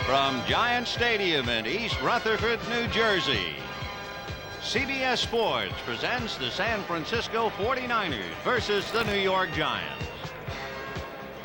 From Giant Stadium in East Rutherford, New Jersey, CBS Sports presents the San Francisco 49ers versus the New York Giants.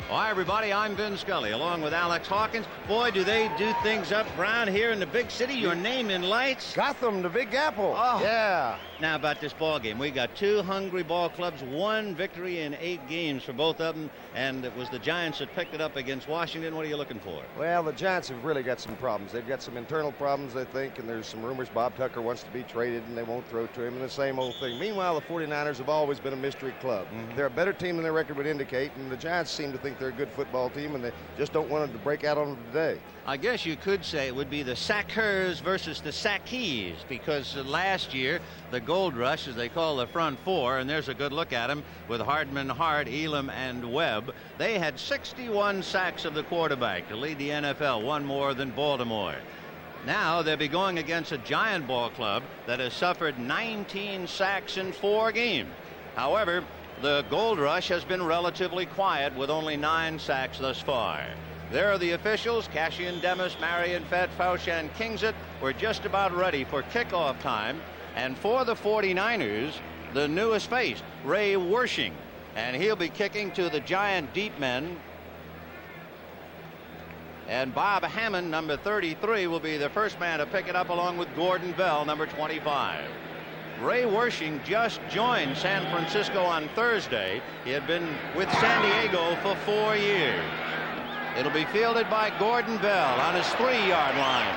Hi, everybody. I'm Vin Scully, along with Alex Hawkins. Boy, do they do things up around here in the big city. Your name in lights. Gotham, the Big Apple. Oh. Yeah. Now, about this ball game, we got two hungry ball clubs, one victory in 8 games for both of them, and it was the Giants that picked it up against Washington. What are you looking for? Well, the Giants have really got some problems. They've got some internal problems, I think, and there's some rumors Bob Tucker wants to be traded, and they won't throw to him, and the same old thing. Meanwhile, the 49ers have always been a mystery club. They're a better team than their record would indicate, and the Giants seem to think they're a good football team, and they just don't want them to break out on them today. I guess you could say it would be the Sackers versus the Sackees, because last year, the Gold Rush, as they call the front four, and there's a good look at them with Hardman, Hart, Elam, and Webb. They had 61 sacks of the quarterback to lead the NFL, one more than Baltimore. Now they'll be going against a Giant ball club that has suffered 19 sacks in 4 games. However, the Gold Rush has been relatively quiet with only 9 sacks thus far. There are the officials. Cassian Demis, Marion Fett, Faushan Kingsit were just about ready for kickoff time. And for the 49ers, the newest face, Ray Wersching. And he'll be kicking to the Giant deep men. And Bob Hammond, number 33, will be the first man to pick it up along with Gordon Bell, number 25. Ray Wersching just joined San Francisco on Thursday. He had been with San Diego for 4 years. It'll be fielded by Gordon Bell on his 3-yard line.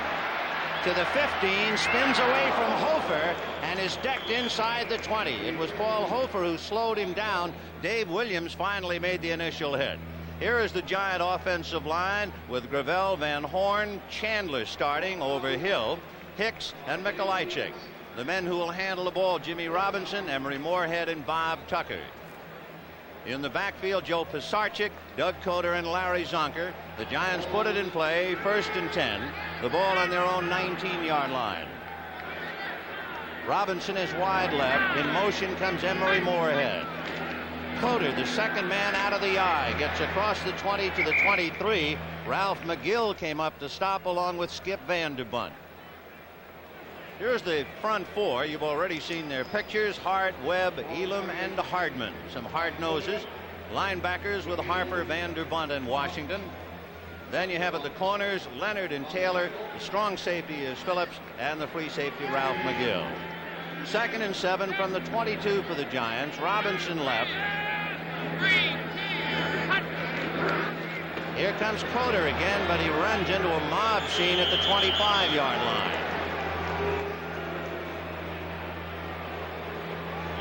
To the 15, spins away from Hofer and is decked inside the 20. It was Paul Hofer who slowed him down. Dave Williams finally made the initial hit. Here is the Giant offensive line with Gravel, Van Horn, Chandler starting over Hill, Hicks, and Mikolajczyk. The men who will handle the ball, Jimmy Robinson, Emery Moorhead, and Bob Tucker. In the backfield, Joe Pisarcik, Doug Coder, and Larry Zonker. The Giants put it in play, 1st and 10. The ball on their own 19-yard line. Robinson is wide left. In motion comes Emery Moorhead. Coder, the second man out of the eye, gets across the 20 to the 23. Ralph McGill came up to stop along with Skip Vanderbunt. Here's the front four. You've already seen their pictures. Hart, Webb, Elam, and Hardman. Some hard noses. Linebackers with Harper, Vanderbunt, and Washington. Then you have at the corners Leonard and Taylor. The strong safety is Phillips, and the free safety Ralph McGill. 2nd and 7 from the 22 for the Giants. Robinson left. Here comes Coder again, but he runs into a mob scene at the 25-yard line.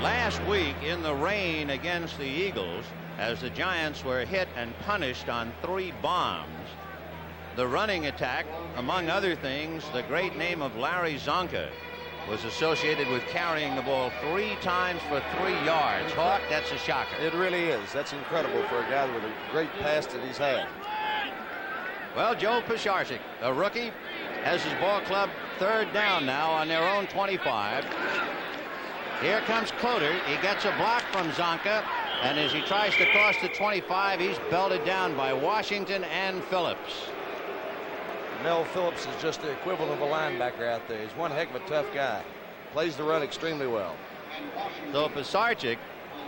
Last week in the rain against the Eagles, as the Giants were hit and punished on 3 bombs, the running attack, among other things, the great name of Larry Zonka, was associated with carrying the ball 3 times for 3 yards. Hawk, that's a shocker. It really is. That's incredible for a guy with a great past that he's had. Well, Joe Pisarcik, a rookie, has his ball club 3rd down now on their own 25. Here comes Coder. He gets a block from Zonka, and as he tries to cross the 25, he's belted down by Washington and Phillips. Mel Phillips is just the equivalent of a linebacker out there. He's one heck of a tough guy. Plays the run extremely well. So Pisarcik,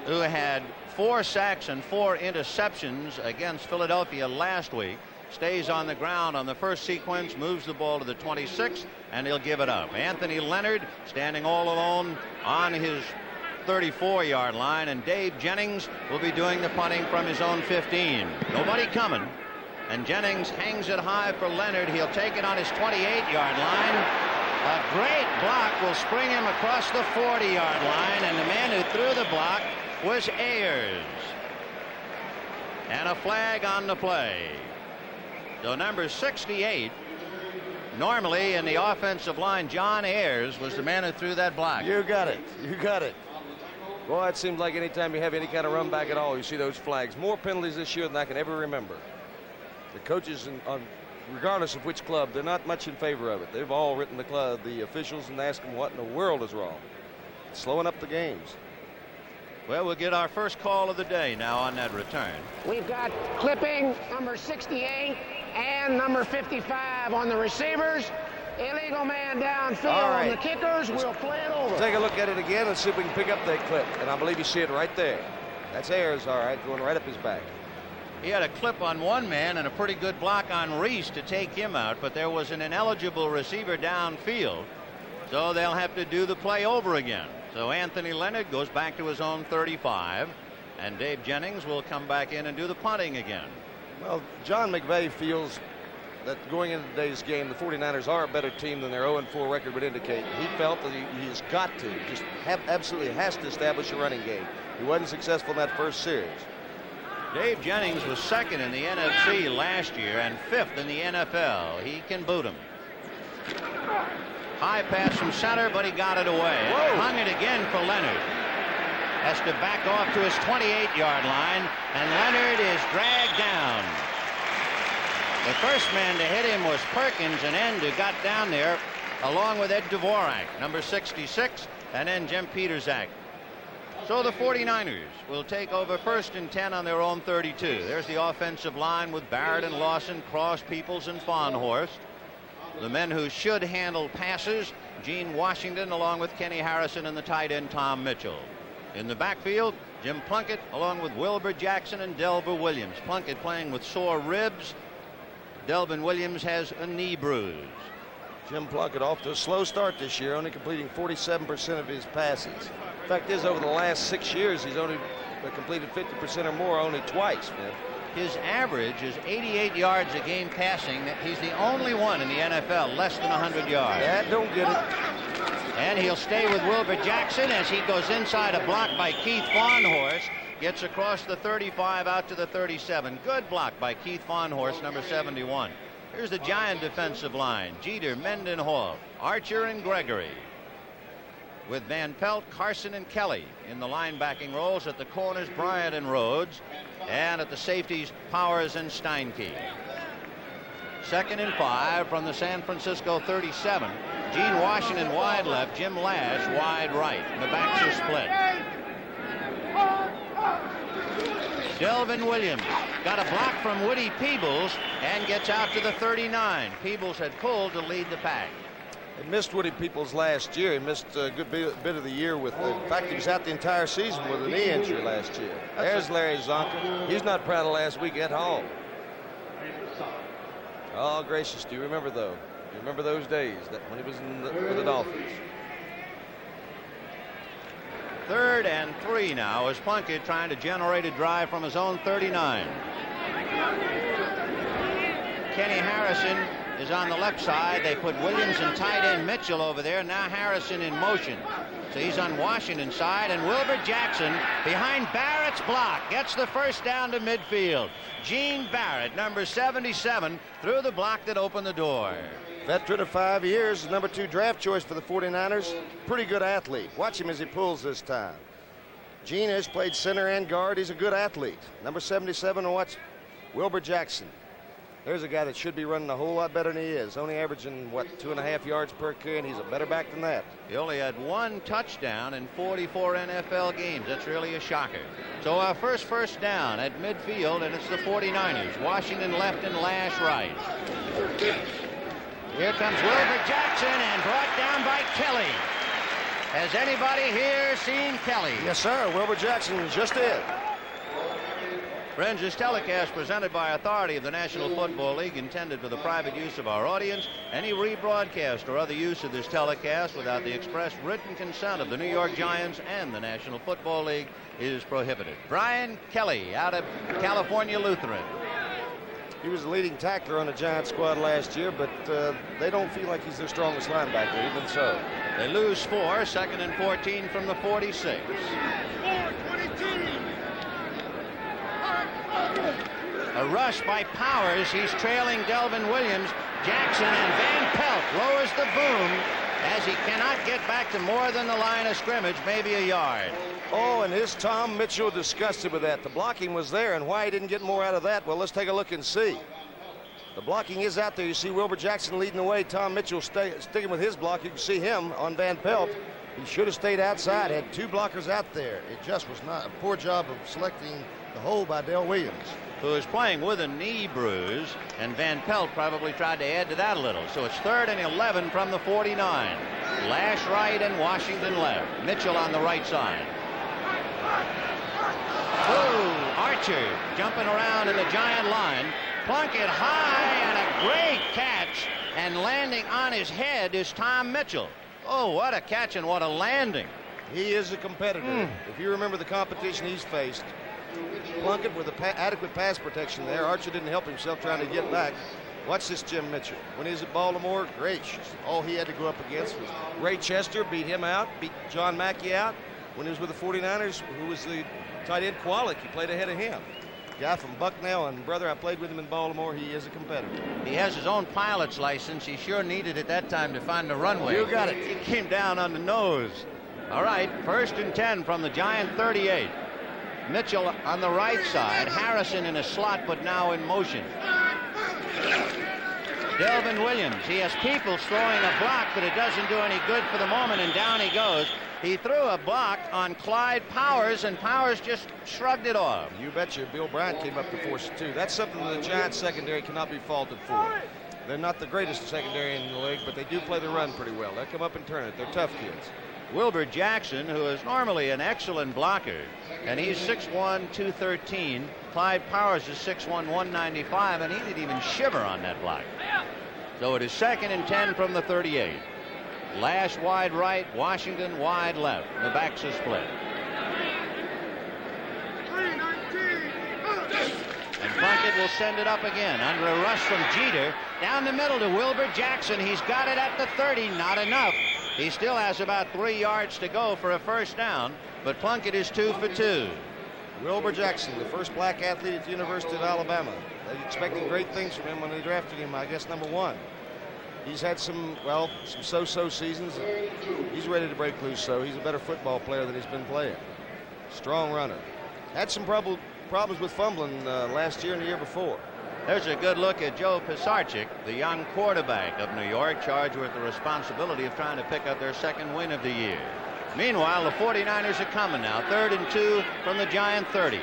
who had 4 sacks and 4 interceptions against Philadelphia last week, stays on the ground on the first sequence, moves the ball to the 26, and he'll give it up. Anthony Leonard standing all alone on his 34-yard line, and Dave Jennings will be doing the punting from his own 15. Nobody coming, and Jennings hangs it high for Leonard. He'll take it on his 28-yard line. A great block will spring him across the 40-yard line, and the man who threw the block was Ayers. And a flag on the play. So number 68, normally in the offensive line, John Ayers was the man who threw that block. You got it. You got it. Boy, it seems like anytime you have any kind of run back at all, you see those flags. More penalties this year than I can ever remember. The coaches, regardless of which club, they're not much in favor of it. They've all written the officials and asked them what in the world is wrong. It's slowing up the games. Well, we'll get our first call of the day now on that return. We've got clipping number 68 and number 55 on the receivers. Illegal man downfield on the kickers. We'll play it over. Take a look at it again and see if we can pick up that clip. And I believe you see it right there. That's Ayers, all right, going right up his back. He had a clip on one man and a pretty good block on Reese to take him out, but there was an ineligible receiver downfield, so they'll have to do the play over again. So Anthony Leonard goes back to his own 35, and Dave Jennings will come back in and do the punting again. Well, John McVay feels that going into today's game, the 49ers are a better team than their 0-4 record would indicate. He felt that he's got to, just absolutely has to establish a running game. He wasn't successful in that first series. Dave Jennings was second in the NFC last year and fifth in the NFL. He can boot him. High pass from center, but he got it away. Hung it again for Leonard. Has to back off to his 28-yard line, and Leonard is dragged down. The first man to hit him was Perkins, and Enda got down there along with Ed Dvorak, number 66, and then Jim Peterzak. So the 49ers will take over 1st and 10 on their own 32. There's the offensive line with Barrett and Lawson, Cross, Peoples, and Farnhorst. The men who should handle passes, Gene Washington along with Kenny Harrison and the tight end Tom Mitchell. In the backfield, Jim Plunkett along with Wilbur Jackson and Delver Williams. Plunkett playing with sore ribs. Delvin Williams has a knee bruise. Jim Plunkett off to a slow start this year, only completing 47% of his passes. Fact is, over the last 6 years, he's only completed 50% or more only twice, man. His average is 88 yards a game passing. He's the only one in the NFL less than 100 yards. That don't get it. And he'll stay with Wilbur Jackson as he goes inside a block by Keith Farnhorst. Gets across the 35 out to the 37. Good block by Keith Farnhorst, number 71. Here's the Giant defensive line. Jeter, Mendenhall, Archer, and Gregory. With Van Pelt, Carson, and Kelly in the linebacking roles. At the corners, Bryant and Rhodes. And at the safeties, Powers and Steinke. 2nd and 5 from the San Francisco 37. Gene Washington wide left, Jim Lash wide right. And the backs are split. Delvin Williams got a block from Woody Peebles and gets out to the 39. Peebles had pulled to lead the pack. He missed Woody Peoples last year. He missed a good bit of the year with, in fact, he was out the entire season with a knee injury last year. There's Larry Zonka. He's not proud of last week at all. Oh, gracious, do you remember though? Do you remember those days when he was with the Dolphins? 3rd and 3 now as Plunkett trying to generate a drive from his own 39. Kenny Harrison is on the left side. They put Williams and tight end Mitchell over there. Now Harrison in motion. So he's on Washington's side, and Wilbur Jackson behind Barrett's block gets the first down to midfield. Gene Barrett, number 77, through the block that opened the door. Veteran of 5 years, number 2 draft choice for the 49ers. Pretty good athlete. Watch him as he pulls this time. Gene has played center and guard. He's a good athlete. Number 77, and watch Wilbur Jackson. There's a guy that should be running a whole lot better than he is. Only averaging, 2.5 yards per carry, and he's a better back than that. He only had 1 touchdown in 44 NFL games. That's really a shocker. So our first down at midfield, and it's the 49ers. Washington left and Lash right. Here comes Wilbur Jackson and brought down by Kelly. Has anybody here seen Kelly? Yes, sir. Wilbur Jackson just did. Friends, this telecast presented by authority of the National Football League, intended for the private use of our audience. Any rebroadcast or other use of this telecast without the express written consent of the New York Giants and the National Football League is prohibited. Brian Kelly out of California Lutheran. He was the leading tackler on the Giants squad last year, but they don't feel like he's their strongest linebacker, even so. They lose 4, 2nd and 14 from the 46. A rush by Powers. He's trailing Delvin Williams. Jackson and Van Pelt lowers the boom as he cannot get back to more than the line of scrimmage, maybe a yard. Oh, and is Tom Mitchell disgusted with that? The blocking was there, and why he didn't get more out of that? Well, let's take a look and see. The blocking is out there. You see Wilbur Jackson leading the way. Tom Mitchell sticking with his block. You can see him on Van Pelt. He should have stayed outside, had 2 blockers out there. It just was not a poor job of selecting the hole by Dale Williams, who is playing with a knee bruise, and Van Pelt probably tried to add to that a little. So it's 3rd and 11 from the 49. Lash right and Washington left. Mitchell on the right side. Oh, Archer jumping around in the Giant line. Plunkett high, and a great catch, and landing on his head is Tom Mitchell. Oh, what a catch and what a landing. He is a competitor. If you remember the competition he's faced, Plunkett with adequate pass protection there. Archer didn't help himself trying to get back. Watch this Jim Mitchell. When he was at Baltimore, gracious. All he had to go up against was Ray Chester, beat him out, beat John Mackey out. When he was with the 49ers, who was the tight end Qualic, he played ahead of him. Guy from Bucknell, and brother, I played with him in Baltimore. He is a competitor. He has his own pilot's license. He sure needed it that time to find the runway. You got it. He came down on the nose. All right, 1st and 10 from the Giant 38. Mitchell on the right side. Harrison in a slot, but now in motion. Delvin Williams. He has Peoples throwing a block, but it doesn't do any good for the moment, and down he goes. He threw a block on Clyde Powers, and Powers just shrugged it off. You betcha. Bill Bryant came up to force it, too. That's something that the Giants secondary cannot be faulted for. They're not the greatest secondary in the league, but they do play the run pretty well. They'll come up and turn it. They're tough kids. Wilbur Jackson, who is normally an excellent blocker, and he's 6'1", 213. Clyde Powers is 6'1", 195, and he didn't even shiver on that block. So it is 2nd and 10 from the 38. Lash wide right, Washington wide left. The backs are split. And Plunkett will send it up again under a rush from Jeter. Down the middle to Wilbur Jackson. He's got it at the 30. Not enough. He still has about 3 yards to go for a first down, but Plunkett is 2 for 2. Wilbur Jackson, the first black athlete at the University of Alabama. They expected great things from him when they drafted him, I guess, number 1. He's had some so-so seasons. He's ready to break loose, so he's a better football player than he's been playing. Strong runner. Had some problems with fumbling last year and the year before. There's a good look at Joe Pisarcik, the young quarterback of New York, charged with the responsibility of trying to pick up their 2nd win of the year. Meanwhile, the 49ers are coming now. 3rd and 2 from the Giant 30.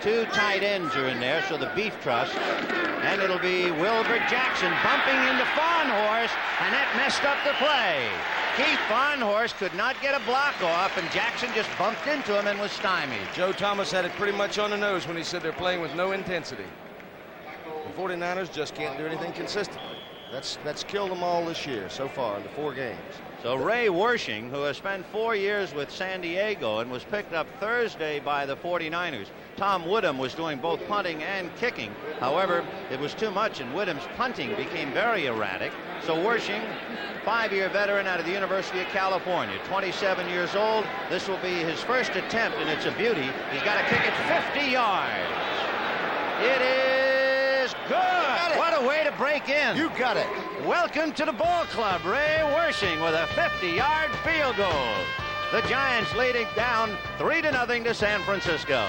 2 tight ends are in there, so the Beef Trust. And it'll be Wilbur Jackson bumping into Farnhorst, and that messed up the play. Keith Farnhorst could not get a block off, and Jackson just bumped into him and was stymied. Joe Thomas had it pretty much on the nose when he said they're playing with no intensity. The 49ers just can't do anything consistently. That's killed them all this year so far in the 4 games. So Ray Wersching, who has spent 4 years with San Diego and was picked up Thursday by the 49ers. Tom Woodham was doing both punting and kicking. However, it was too much, and Woodham's punting became very erratic. So Wersching, 5-year veteran out of the University of California, 27 years old. This will be his first attempt, and it's a beauty. He's got to kick it 50 yards. It is good. What a way to break in. You got it. Welcome to the ball club, Ray Wersching with a 50-yard field goal. The Giants leading down 3-0 to San Francisco.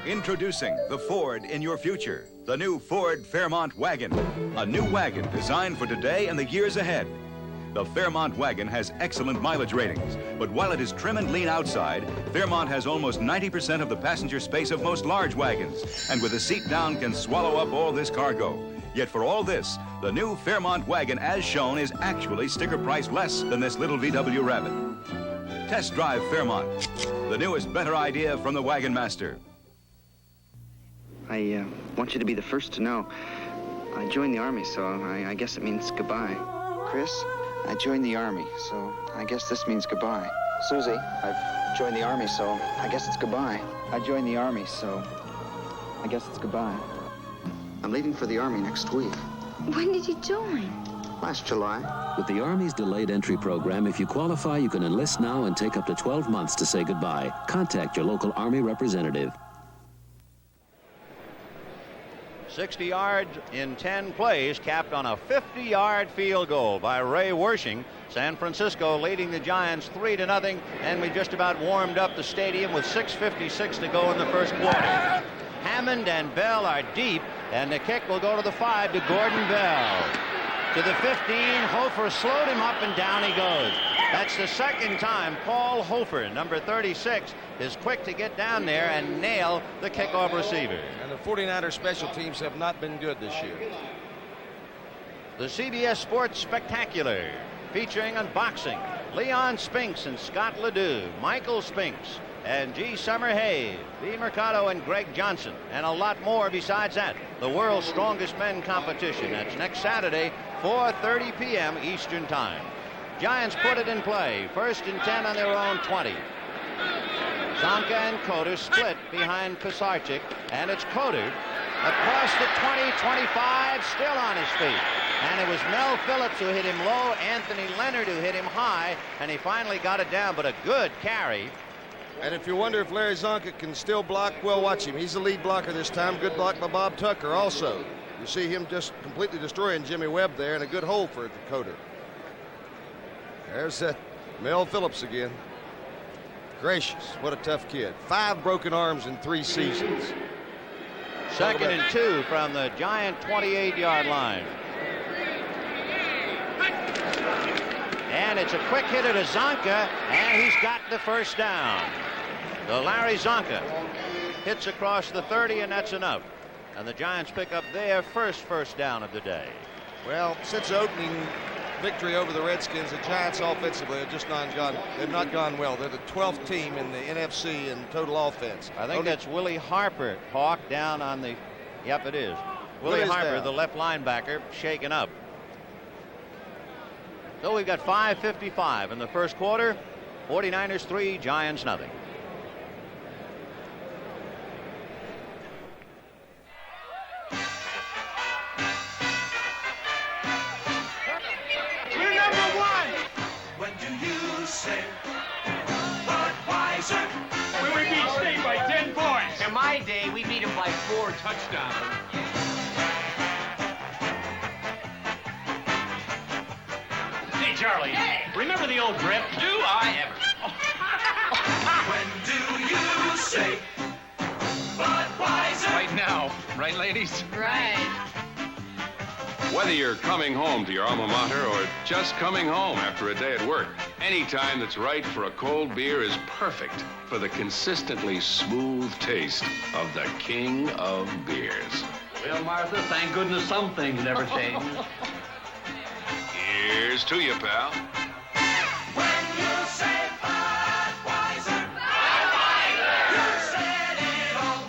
Introducing the Ford in your future, the new Ford Fairmont Wagon, a new wagon designed for today and the years ahead. The Fairmont wagon has excellent mileage ratings, but while it is trim and lean outside, Fairmont has almost 90% of the passenger space of most large wagons, and with the seat down can swallow up all this cargo. Yet for all this, the new Fairmont wagon as shown is actually sticker price less than this little VW Rabbit. Test drive Fairmont, the newest better idea from the Wagon Master. I want you to be the first to know. I joined the Army, so I guess it means goodbye. Chris, I joined the Army, so I guess this means goodbye. Susie, I've joined the Army, so I guess it's goodbye. I joined the Army, so I guess it's goodbye. I'm leaving for the Army next week. When did you join? Last July. With the Army's delayed entry program, if you qualify, you can enlist now and take up to 12 months to say goodbye. Contact your local Army representative. 60 yards in 10 plays, capped on a 50-yard field goal by Ray Wersching. San Francisco leading the Giants 3-0, and we just about warmed up the stadium with 6:56 to go in the first quarter. Hammond and Bell are deep, and the kick will go to the 5 to Gordon Bell. to the 15. Hofer slowed him up, and down he goes. That's the second time Paul Hofer, number 36, is quick to get down there and nail the kickoff receiver. And the 49ers special teams have not been good this year. The CBS Sports Spectacular, featuring unboxing Leon Spinks and Scott Ledoux, Michael Spinks and G. Summerhay, B. Mercado and Greg Johnson, and a lot more besides that. The world's strongest men competition. That's next Saturday, 4:30 p.m. Eastern Time. Giants put it in play. 1st and 10 on their own 20. Zonka and Coder split behind Pisarcik, and it's Coder across the 20, 25, still on his feet. And it was Mel Phillips who hit him low, Anthony Leonard who hit him high, and he finally got it down, but a good carry. And if you wonder if Larry Zonka can still block, well, watch him. He's the lead blocker this time. Good block by Bob Tucker also. You see him just completely destroying Jimmy Webb there, and a good hole for Coder. There's that Mel Phillips again. Gracious, what a tough kid. 5 broken arms in 3 seasons. 2nd and 2 from the Giant 28-yard line. And it's a quick hitter to Zonka, and he's got the first down. So Larry Zonka hits across the 30, and that's enough. And the Giants pick up their first down of the day. Well, since the opening victory over the Redskins, the Giants offensively have just not gone well. They're the 12th team in the NFC in total offense. I think that's Willie Harper, Hawk, down on the, yep, it is. Willie Harper, the left linebacker, shaken up. So we've got 5:55 in the first quarter. 49ers 3, Giants nothing. We're number 1. When do you say Budweiser? When we beat State by 10 points. In my day, we beat him by 4 touchdowns. Hey, Charlie. Hey. Remember the old grip? Do I ever? When do you say Budweiser? Right now. Right, ladies? Right. Whether you're coming home to your alma mater or just coming home after a day at work, any time that's right for a cold beer is perfect for the consistently smooth taste of the king of beers. Well, Martha, thank goodness some things never change. Here's to you, pal. When you say Budweiser, you said it all.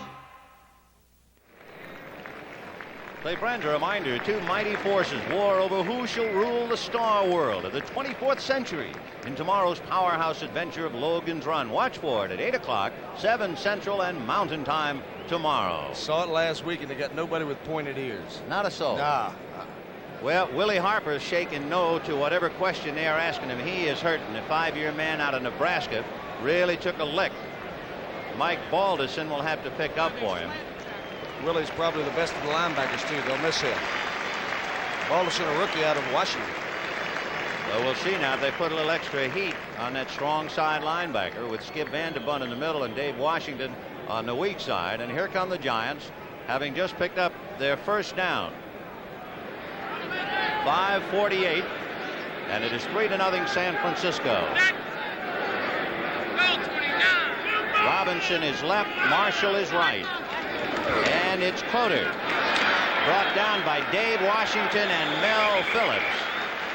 Say, friends, a reminder, 2 mighty forces war over who shall rule the star world of the 24th century in tomorrow's powerhouse adventure of Logan's Run. Watch for it at 8 o'clock, 7 Central and Mountain Time tomorrow. Saw it last week, and they got nobody with pointed ears. Not a soul. Nah. Well, Willie Harper's shaking no to whatever question they are asking him. He is hurting. The 5-year man out of Nebraska really took a lick. Mike Balderson will have to pick up for him. Willie's probably the best of the linebackers, too. They'll miss him. Balderson, a rookie out of Washington. So we'll see now if they put a little extra heat on that strong side linebacker with Skip Vanderbunt in the middle and Dave Washington on the weak side. And here come the Giants, having just picked up their first down. 5:48, and it is 3-0 San Francisco. Robinson is left, Marshall is right, and it's Coder, brought down by Dave Washington and Mel Phillips.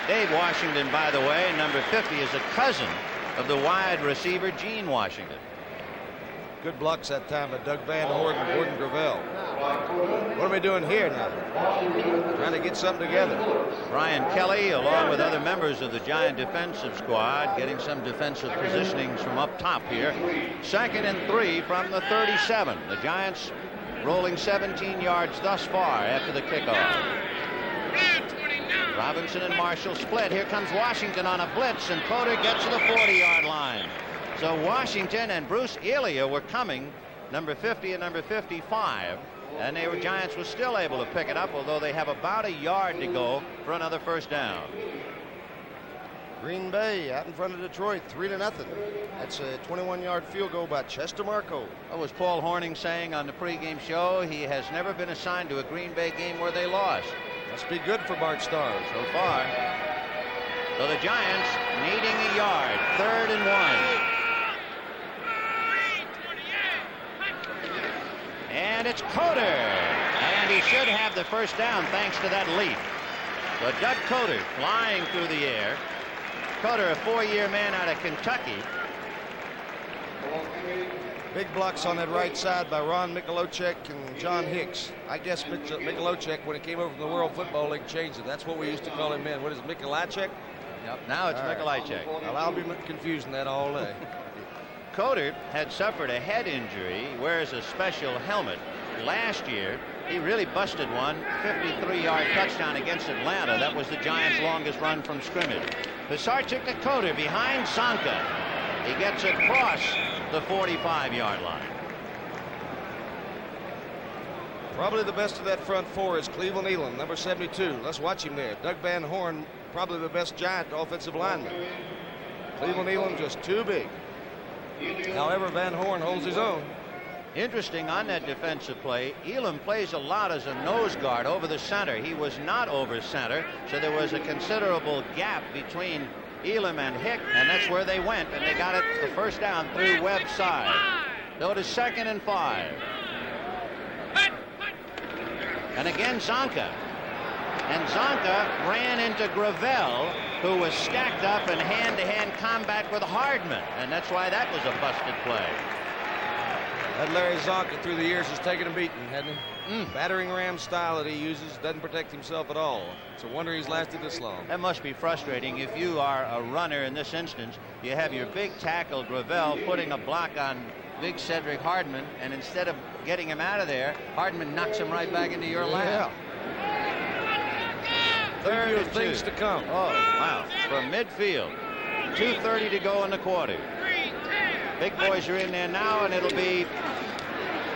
Dave Washington, by the way, number 50, is a cousin of the wide receiver Gene Washington. Good blocks that time by Doug Van Horn and Gordon Gravel. What are we doing here now? Trying to get something together. Brian Kelly, along with other members of the Giant defensive squad, getting some defensive positionings from up top here. 2nd and 3 from the 37. The Giants rolling 17 yards thus far after the kickoff. Robinson and Marshall split. Here comes Washington on a blitz, and Coder gets to the 40-yard line. So Washington and Bruce Elia were coming, number 50 and number 55, and Giants were still able to pick it up, although they have about a yard to go for another first down. Green Bay out in front of Detroit, 3-0. That's a 21-yard field goal by Chester Marco. What was Paul Hornung saying on the pregame show? He has never been assigned to a Green Bay game where they lost. Must be good for Bart Starr so far. So the Giants needing a yard. 3rd and 1. And it's Coder. And he should have the first down thanks to that leap. But Doug Coder flying through the air. Coder, a 4-year man out of Kentucky. Big blocks on that right side by Ron Michalocek and John Hicks. I guess Michalocek, when he came over from the World Football League, changed it. That's what we used to call him then. What is it, Michalacek? Yep, now it's Michalacek. Well, I'll be confusing that all day. Coder had suffered a head injury. He wears a special helmet. Last year, he really busted one 53-yard touchdown against Atlanta. That was the Giants' longest run from scrimmage. Pisarcik to Coder behind Zonka. He gets across the 45-yard line. Probably the best of that front four is Cleveland Elam, number 72. Let's watch him there. Doug Van Horn, probably the best Giant offensive lineman. Cleveland Elam just too big. However, Van Horn holds his own. Interesting on that defensive play, Elam plays a lot as a nose guard over the center. He was not over center, so there was a considerable gap between Elam and Hick, and that's where they went, and they got it the first down through Webb's side. So it is 2nd and 5. And again Zonka. And Zonka ran into Gravel, who was stacked up in hand-to-hand combat with Hardman, and that's why that was a busted play. That Larry Zonka through the years has taken a beating, hasn't he? Battering ram style that he uses, doesn't protect himself at all. It's a wonder he's lasted this long. That must be frustrating if you are a runner in this instance. You have your big tackle Gravel putting a block on big Cedric Hardman, and instead of getting him out of there, Hardman knocks him right back into your lap. Third and things to come. Oh, wow. From midfield. 2:30 to go in the quarter. Big boys are in there now, and it'll be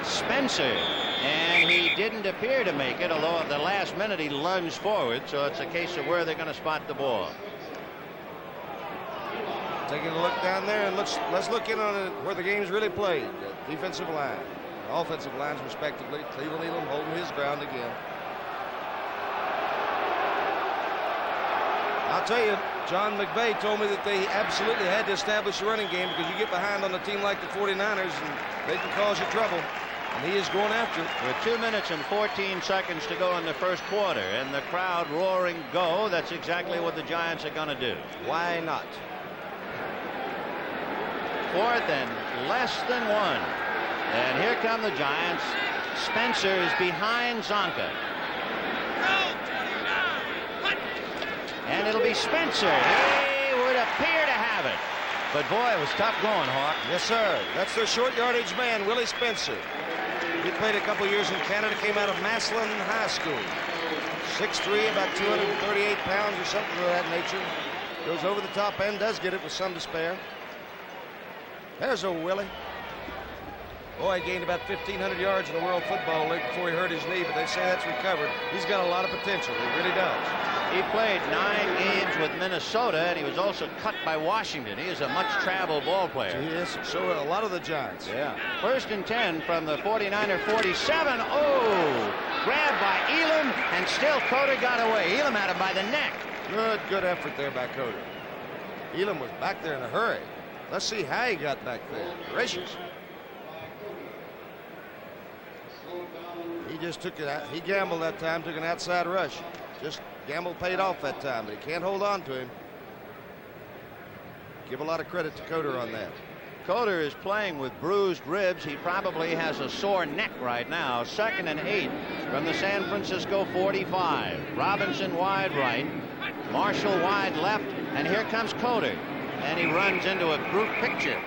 Spencer. And he didn't appear to make it, although at the last minute he lunged forward, so it's a case of where they're going to spot the ball. Taking a look down there, and let's look in on where the game's really played. The defensive line, offensive lines respectively. Cleveland Elam holding his ground again. I'll tell you, John McVay told me that they absolutely had to establish a running game because you get behind on a team like the 49ers and they can cause you trouble. And he is going after it. With 2 minutes and 14 seconds to go in the first quarter, and the crowd roaring go, that's exactly what the Giants are going to do. Why not? 4th and less than 1. And here come the Giants. Spencer is behind Zonka. And it'll be Spencer. He would appear to have it. But boy, it was tough going, Hawk. Yes, sir. That's their short yardage man, Willie Spencer. He played a couple years in Canada, came out of Massillon High School. 6'3", about 238 pounds or something of that nature. Goes over the top end, does get it with some to spare. There's old Willie. Boy, he gained about 1,500 yards in the World Football League before he hurt his knee, but they say that's recovered. He's got a lot of potential. He really does. He played 9 games with Minnesota, and he was also cut by Washington. He is a much-traveled ball player. Yes, so a lot of the Giants. Yeah. 1st and 10 from the 49er 47. Oh, grabbed by Elam, and still Coder got away. Elam had him by the neck. Good effort there by Coder. Elam was back there in a hurry. Let's see how he got back there. Gracious. He just took it out. He gambled that time, took an outside rush. Just gamble paid off that time, but he can't hold on to him. Give a lot of credit to Coder on that. Coder is playing with bruised ribs. He probably has a sore neck right now. 2nd and 8 from the San Francisco 45. Robinson wide right. Marshall wide left. And here comes Coder. And he runs into a group picture.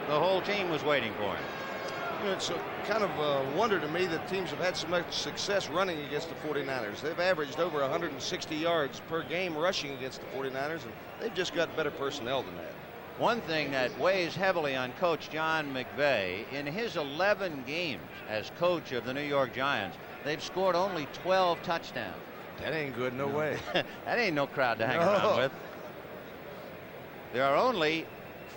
The whole team was waiting for him. It's a kind of a wonder to me that teams have had so much success running against the 49ers. They've averaged over 160 yards per game rushing against the 49ers, and they've just got better personnel than that. One thing that weighs heavily on Coach John McVay, in his 11 games as coach of the New York Giants, they've scored only 12 touchdowns. That ain't good, no way. That ain't no crowd to hang around with. There are only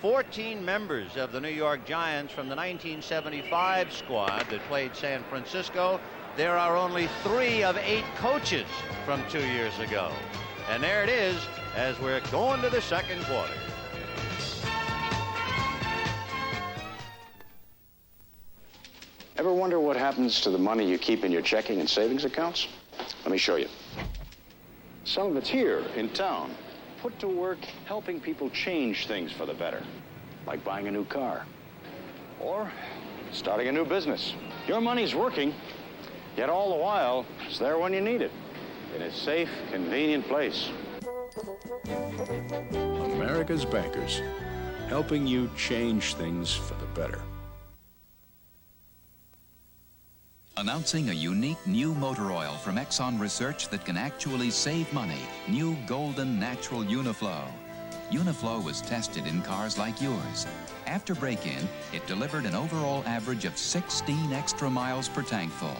14 members of the New York Giants from the 1975 squad that played San Francisco, there are only 3 of 8 coaches from 2 years ago. And there it is as we're going to the second quarter. Ever wonder what happens to the money you keep in your checking and savings accounts? Let me show you. Some of it's here in town, put to work helping people change things for the better, like buying a new car or starting a new business. Your money's working, yet all the while, it's there when you need it, in a safe, convenient place. America's bankers, helping you change things for the better. Announcing a unique new motor oil from Exxon Research that can actually save money. New Golden Natural Uniflow. Uniflow was tested in cars like yours. After break-in, it delivered an overall average of 16 extra miles per tank full.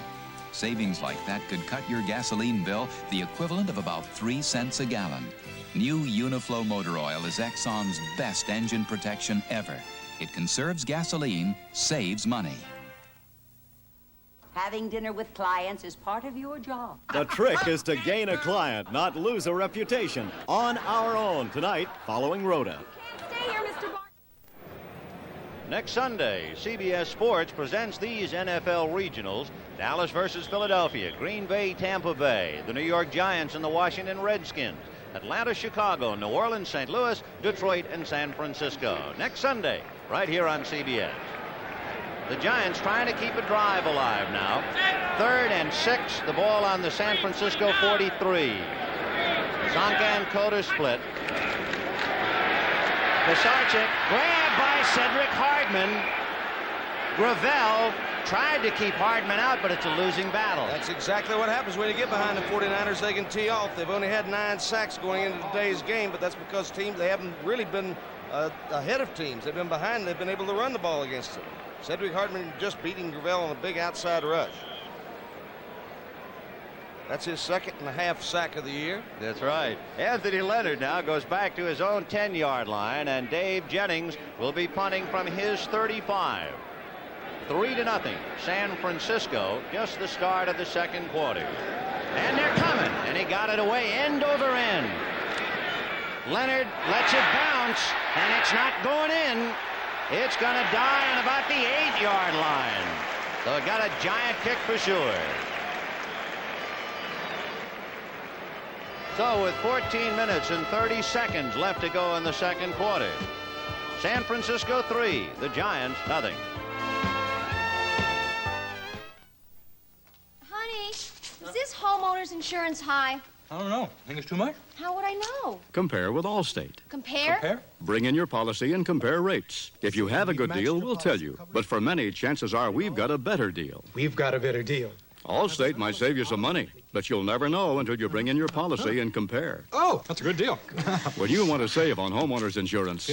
Savings like that could cut your gasoline bill the equivalent of about 3 cents a gallon. New Uniflow motor oil is Exxon's best engine protection ever. It conserves gasoline, saves money. Having dinner with clients is part of your job. The trick is to gain a client, not lose a reputation. On Our Own tonight, following Rhoda. Stay here, Mr. Barton. Next Sunday, CBS Sports presents these NFL regionals: Dallas versus Philadelphia, Green Bay, Tampa Bay, the New York Giants and the Washington Redskins, Atlanta, Chicago, New Orleans, St. Louis, Detroit, and San Francisco. Next Sunday, right here on CBS. The Giants trying to keep a drive alive now. 3rd and 6, the ball on the San Francisco 43. Zonkan-Coder split. Pisarcik grabbed by Cedric Hardman. Gravel tried to keep Hardman out, but it's a losing battle. That's exactly what happens when you get behind the 49ers. They can tee off. They've only had 9 sacks going into today's game, but that's because they haven't really been ahead of teams. They've been behind. They've been able to run the ball against them. Cedric Hardman just beating Gravel on a big outside rush. That's his 2.5 sack of the year. That's right. Anthony Leonard now goes back to his own 10-yard line, and Dave Jennings will be punting from his 35. 3-0. San Francisco, just the start of the second quarter. And they're coming, and he got it away end over end. Leonard lets it bounce, and it's not going in. It's going to die on about the 8-yard line. So it got a giant kick for sure. So with 14 minutes and 30 seconds left to go in the second quarter, San Francisco 3, the Giants nothing. Honey, is this homeowner's insurance high? I don't know. Think it's too much? How would I know? Compare with Allstate. Compare? Bring in your policy and compare rates. If you have a good deal, we'll tell you. But for many, chances are we've got a better deal. We've got a better deal. Allstate might save you some money, but you'll never know until you bring in your policy and compare. Oh, that's a good deal. When you want to save on homeowners insurance,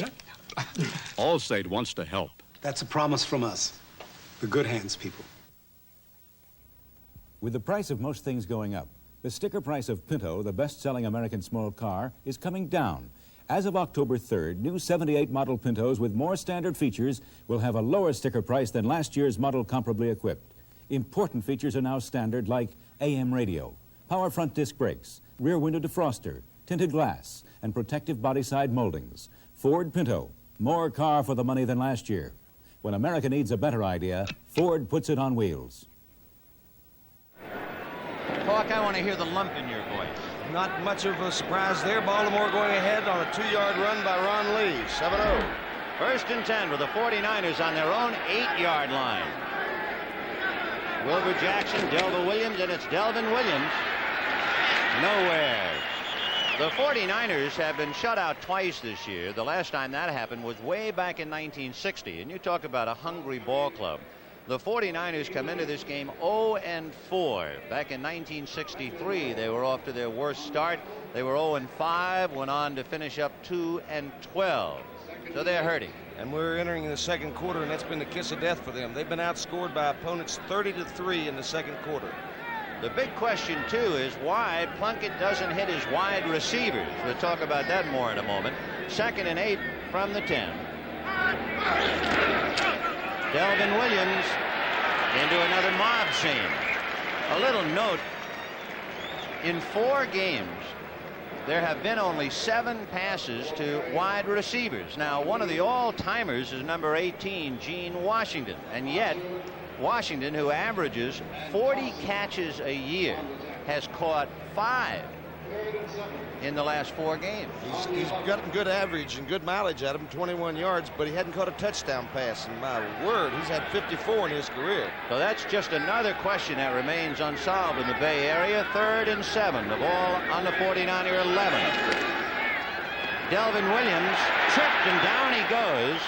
Allstate wants to help. That's a promise from us, the good hands people. With the price of most things going up, the sticker price of Pinto, the best-selling American small car, is coming down. As of October 3rd, new 78 model Pintos with more standard features will have a lower sticker price than last year's model comparably equipped. Important features are now standard, like AM radio, power front disc brakes, rear window defroster, tinted glass, and protective body side moldings. Ford Pinto, more car for the money than last year. When America needs a better idea, Ford puts it on wheels. Hawk, I want to hear the lump in your voice. Not much of a surprise there. Baltimore going ahead on a 2-yard run by Ron Lee. 7-0. 1st and 10 with the 49ers on their own 8-yard line. Wilbur Jackson, Delva Williams, and it's Delvin Williams. Nowhere. The 49ers have been shut out twice this year. The last time that happened was way back in 1960. And you talk about a hungry ball club. The 49ers come into this game 0-4. Back in 1963, they were off to their worst start. They were 0-5, went on to finish up 2-12. So they're hurting. And we're entering the second quarter, and that's been the kiss of death for them. They've been outscored by opponents 30-3 in the second quarter. The big question, too, is why Plunkett doesn't hit his wide receivers. We'll talk about that more in a moment. 2nd and 8 from the 10. Delvin Williams into another mob scene. A little note, in 4 games, there have been only 7 passes to wide receivers. Now, one of the all-timers is number 18, Gene Washington, and yet Washington, who averages 40 catches a year, has caught 5 in the last 4 games. He's gotten good average and good mileage out of him, 21 yards, but he hadn't caught a touchdown pass. And my word, he's had 54 in his career. So that's just another question that remains unsolved in the Bay Area. 3rd and 7. The ball on the 49er 11. Delvin Williams tripped, and down he goes.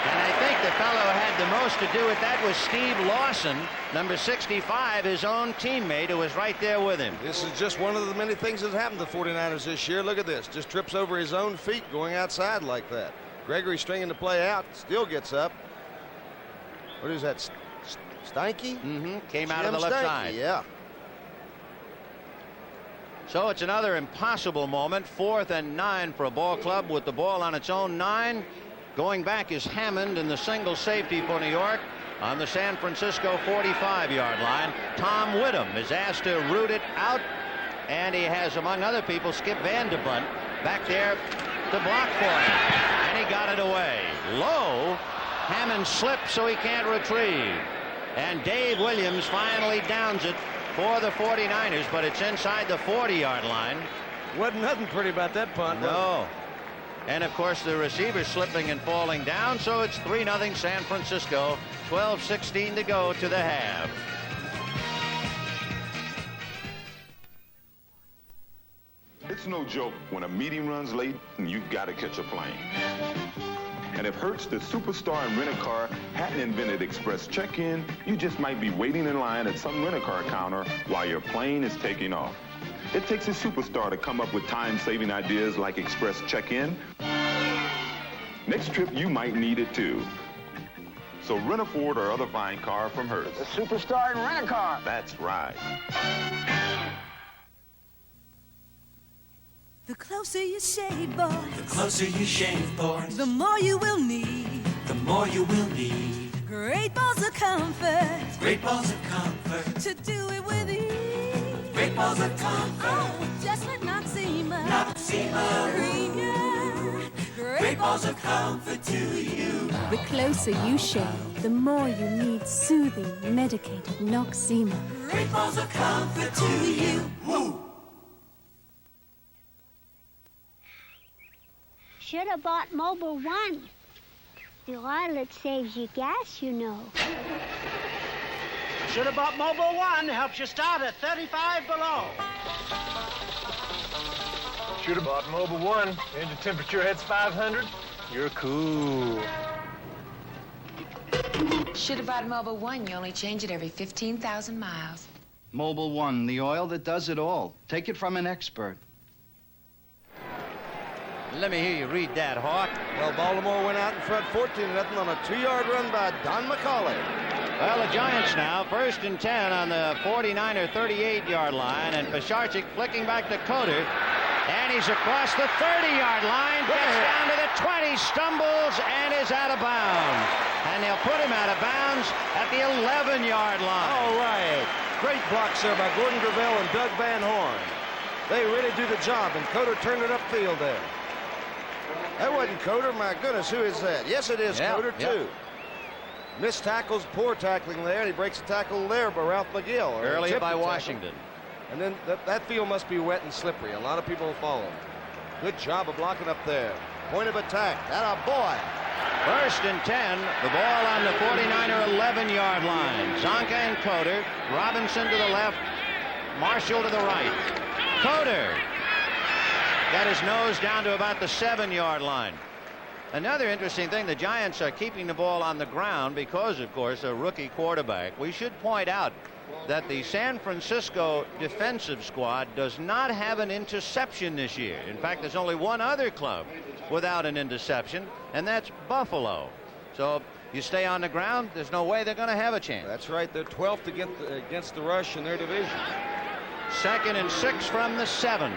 And I think the fellow who had the most to do with that was Steve Lawson, number 65, his own teammate, who was right there with him. This is just one of the many things that happened to the 49ers this year. Look at this. Just trips over his own feet going outside like that. Gregory stringing the play out, still gets up. What is that? Steinke? Mm-hmm. Came out of the left side. Yeah. So it's another impossible moment. 4th and 9 for a ball club with the ball on its own 9. Going back is Hammond in the single safety for New York on the San Francisco 45-yard line. Tom Whittem is asked to root it out, and he has, among other people, Skip Vanderbunt back there to block for him. And he got it away. Low. Hammond slips so he can't retrieve. And Dave Williams finally downs it for the 49ers, but it's inside the 40-yard line. Wasn't nothing pretty about that punt. No. And, of course, the receiver slipping and falling down, so it's 3-0 San Francisco. 12:16 to go to the half. It's no joke when a meeting runs late and you've got to catch a plane. And if Hertz, the superstar in rent-a-car, hadn't invented express check-in, you just might be waiting in line at some rent-a-car counter while your plane is taking off. It takes a superstar to come up with time-saving ideas like express check-in. Next trip, you might need it too. So rent a Ford or other fine car from Hertz. The superstar in rent-a-car. That's right. The closer you shave, boys. The closer you shave, boys. The more you will need. The more you will need. Great balls of comfort. Great balls of comfort. To do it with ease. Great balls of comfort. Oh, just let Noxema. Noxema. Great balls of comfort to you. The closer you shave, the more you need soothing, medicated Noxema. Great balls of comfort to you. Woo! Should have bought Mobile One. The oil, saves you gas, you know. Should have bought Mobile One. Helps you start at 35 below. Should have bought Mobile One. Engine temperature hits 500. You're cool. Should have bought Mobile One. You only change it every 15,000 miles. Mobile One, the oil that does it all. Take it from an expert. Let me hear you read that, Hawk. Well, Baltimore went out in front 14-0 on a 2-yard run by Don McCauley. Well, the Giants now, 1st and 10 on the 49er 38-yard line, and Pisarcik flicking back to Coder, and he's across the 30-yard line, gets down to the 20, stumbles, and is out of bounds. And they'll put him out of bounds at the 11-yard line. All right. Great blocks there by Gordon Gravel and Doug Van Horn. They really do the job, and Coder turned it upfield there. That wasn't Coder. My goodness, who is that? Yes, it is Coder, too. Missed tackles, poor tackling there, and he breaks a tackle there by Ralph McGill. Early by Washington. And then that field must be wet and slippery. A lot of people will follow. Good job of blocking up there. Point of attack. That a boy. 1st and 10. The ball on the 49er 11-yard line. Zonka and Coder. Robinson to the left. Marshall to the right. Coder got his nose down to about the 7-yard line. Another interesting thing, the Giants are keeping the ball on the ground because, of course, a rookie quarterback. We should point out that the San Francisco defensive squad does not have an interception this year. In fact, there's only one other club without an interception, and that's Buffalo. So you stay on the ground, there's no way they're going to have a chance. That's right. They're 12th against the rush in their division. 2nd and 6 from the 7.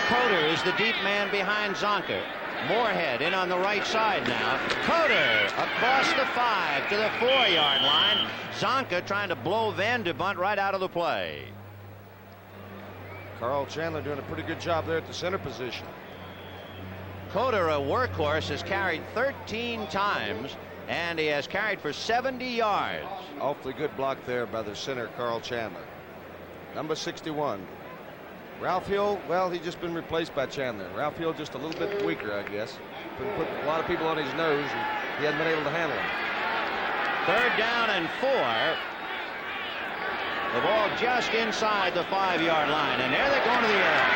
Coder is the deep man behind Zonka. Moorhead in on the right side now. Coder across the 5 to the 4-yard line. Zonka trying to blow Vanderbunt right out of the play. Carl Chandler doing a pretty good job there at the center position. Coder, a workhorse, has carried 13 times, and he has carried for 70 yards. Awfully good block there by the center, Carl Chandler. Number 61. Ralph Hill, well, he's just been replaced by Chandler. Ralph Hill just a little bit weaker, I guess. Been put a lot of people on his nose, and he hasn't been able to handle him. 3rd down and 4. The ball just inside the 5-yard line, and there they're going to the air.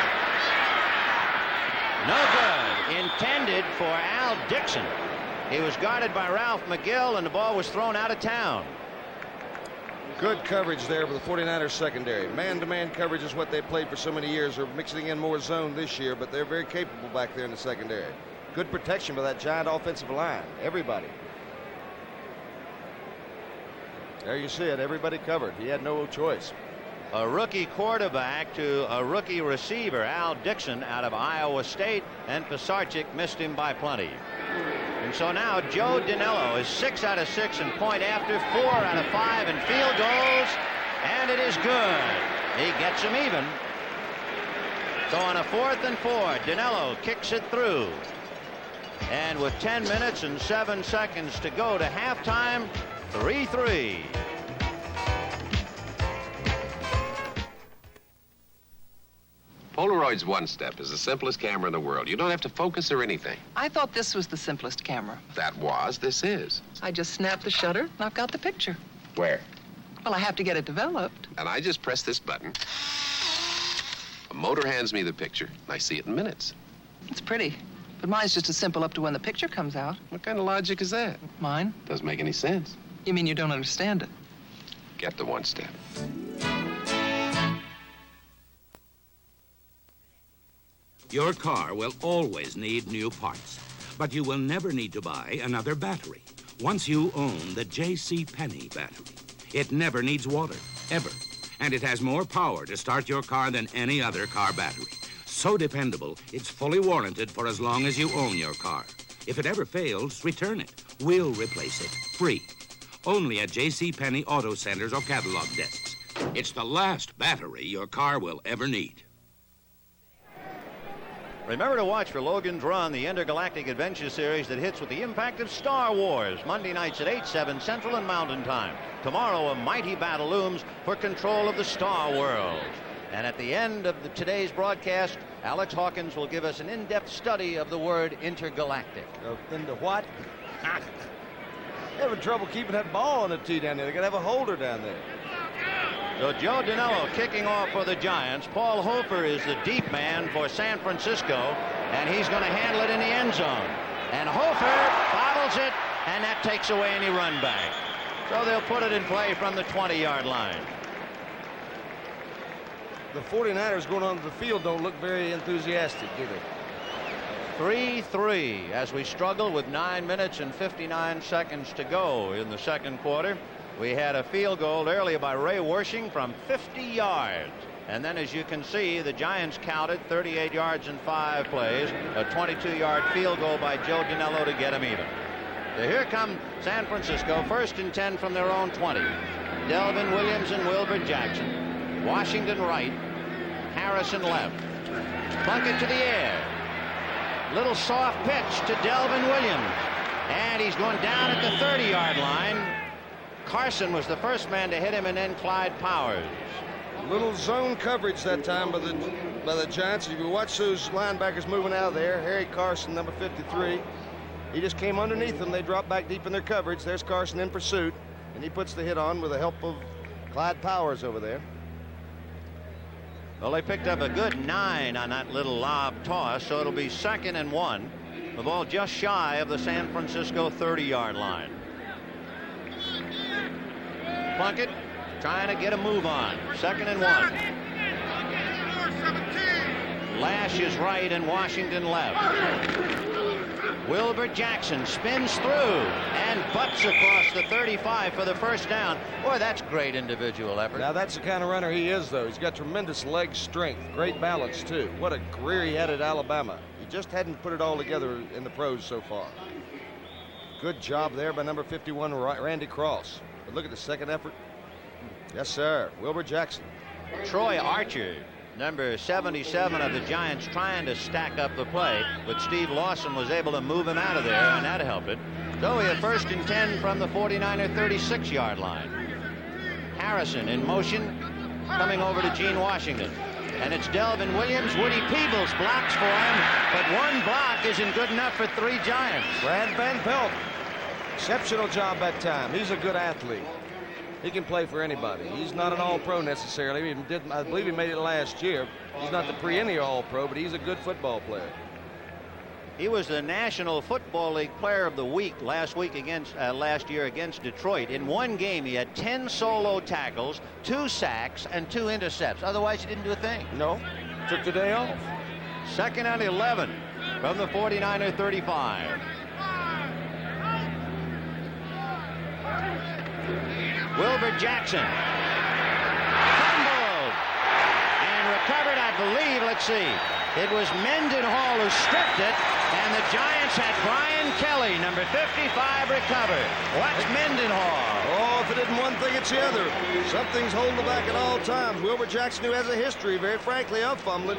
No good. Intended for Al Dixon. He was guarded by Ralph McGill, and the ball was thrown out of town. Good coverage there for the 49ers secondary. Man-to-man coverage is what they played for so many years. They're mixing in more zone this year, but they're very capable back there in the secondary. Good protection by that giant offensive line. Everybody. There you see it. Everybody covered. He had no choice. A rookie quarterback to a rookie receiver, Al Dixon, out of Iowa State, and Pisarcik missed him by plenty. And so now Joe Dinello is 6 out of 6 in point after, 4 out of 5 in field goals, and it is good. He gets him even. So on a 4th and 4, Dinello kicks it through. And with 10 minutes and 7 seconds to go to halftime, 3-3. Polaroid's One Step is the simplest camera in the world. You don't have to focus or anything. I thought this was the simplest camera. This is. I just snap the shutter and I've got the picture. Where? Well, I have to get it developed. And I just press this button. A motor hands me the picture, and I see it in minutes. It's pretty, but mine's just as simple up to when the picture comes out. What kind of logic is that? Mine? Doesn't make any sense. You mean you don't understand it? Get the One Step. Your car will always need new parts, but you will never need to buy another battery. Once you own the J.C. Penney battery, it never needs water, ever. And it has more power to start your car than any other car battery. So dependable, it's fully warranted for as long as you own your car. If it ever fails, return it. We'll replace it, free. Only at J.C. Penney Auto Centers or catalog desks. It's the last battery your car will ever need. Remember to watch for Logan's Run, the intergalactic adventure series that hits with the impact of Star Wars, Monday nights at 8, 7 Central and Mountain Time. Tomorrow, a mighty battle looms for control of the Star World. And at the end of today's broadcast, Alex Hawkins will give us an in-depth study of the word intergalactic. Into what? Having trouble keeping that ball on the tee down there. They got to have a holder down there. So Joe Dinello kicking off for the Giants. Paul Hofer is the deep man for San Francisco, and he's going to handle it in the end zone. And Hofer bobbles it, and that takes away any run back. So they'll put it in play from the 20-yard line. The 49ers going onto the field don't look very enthusiastic, do they? 3-3 as we struggle with 9 minutes and 59 seconds to go in the second quarter. We had a field goal earlier by Ray Wersching from 50 yards. And then, as you can see, the Giants counted 38 yards in 5 plays, a 22-yard field goal by Joe Dinello to get him even. So here come San Francisco, 1st and 10 from their own 20. Delvin Williams and Wilbur Jackson. Washington right, Harrison left. Plunkett to the air. Little soft pitch to Delvin Williams. And he's going down at the 30-yard line. Carson was the first man to hit him, and then Clyde Powers. Little zone coverage that time by the Giants. If you watch those linebackers moving out of there, Harry Carson, number 53, he just came underneath them. They dropped back deep in their coverage. There's Carson in pursuit, and he puts the hit on with the help of Clyde Powers over there. Well, they picked up a good 9 on that little lob toss, so it'll be 2nd and 1. The ball just shy of the San Francisco 30-yard line. Plunkett trying to get a move on. 2nd and 1. Lash is right and Washington left. Wilbur Jackson spins through and butts across the 35 for the first down. Boy, that's great individual effort. Now, that's the kind of runner he is, though. He's got tremendous leg strength, great balance, too. What a career he had at Alabama. He just hadn't put it all together in the pros so far. Good job there by number 51, Randy Cross. But look at the second effort. Yes, sir. Wilbur Jackson. Troy Archer, number 77 of the Giants, trying to stack up the play, but Steve Lawson was able to move him out of there, and that helped it. So we have 1st and 10 from the 49er 36-yard line. Harrison in motion, coming over to Gene Washington. And it's Delvin Williams. Woody Peebles blocks for him, but one block isn't good enough for 3 Giants. Brad Van Pelt. Exceptional job that time. He's a good athlete. He can play for anybody. He's not an all-pro necessarily. I believe he made it last year. He's not the perennial all-pro, but he's a good football player. He was the National Football League Player of the Week last year against Detroit. In one game, he had 10 solo tackles, 2 sacks, and 2 intercepts. Otherwise, he didn't do a thing. No, took the day off. 2nd and 11 from the 49er 35. Wilbur Jackson fumbled and recovered, I believe. Let's see. It was Mendenhall who stripped it, and the Giants had Brian Kelly, number 55, recover. Watch Mendenhall. Oh, if it isn't one thing, it's the other. Something's holding the back at all times. Wilbur Jackson, who has a history, very frankly, of fumbling.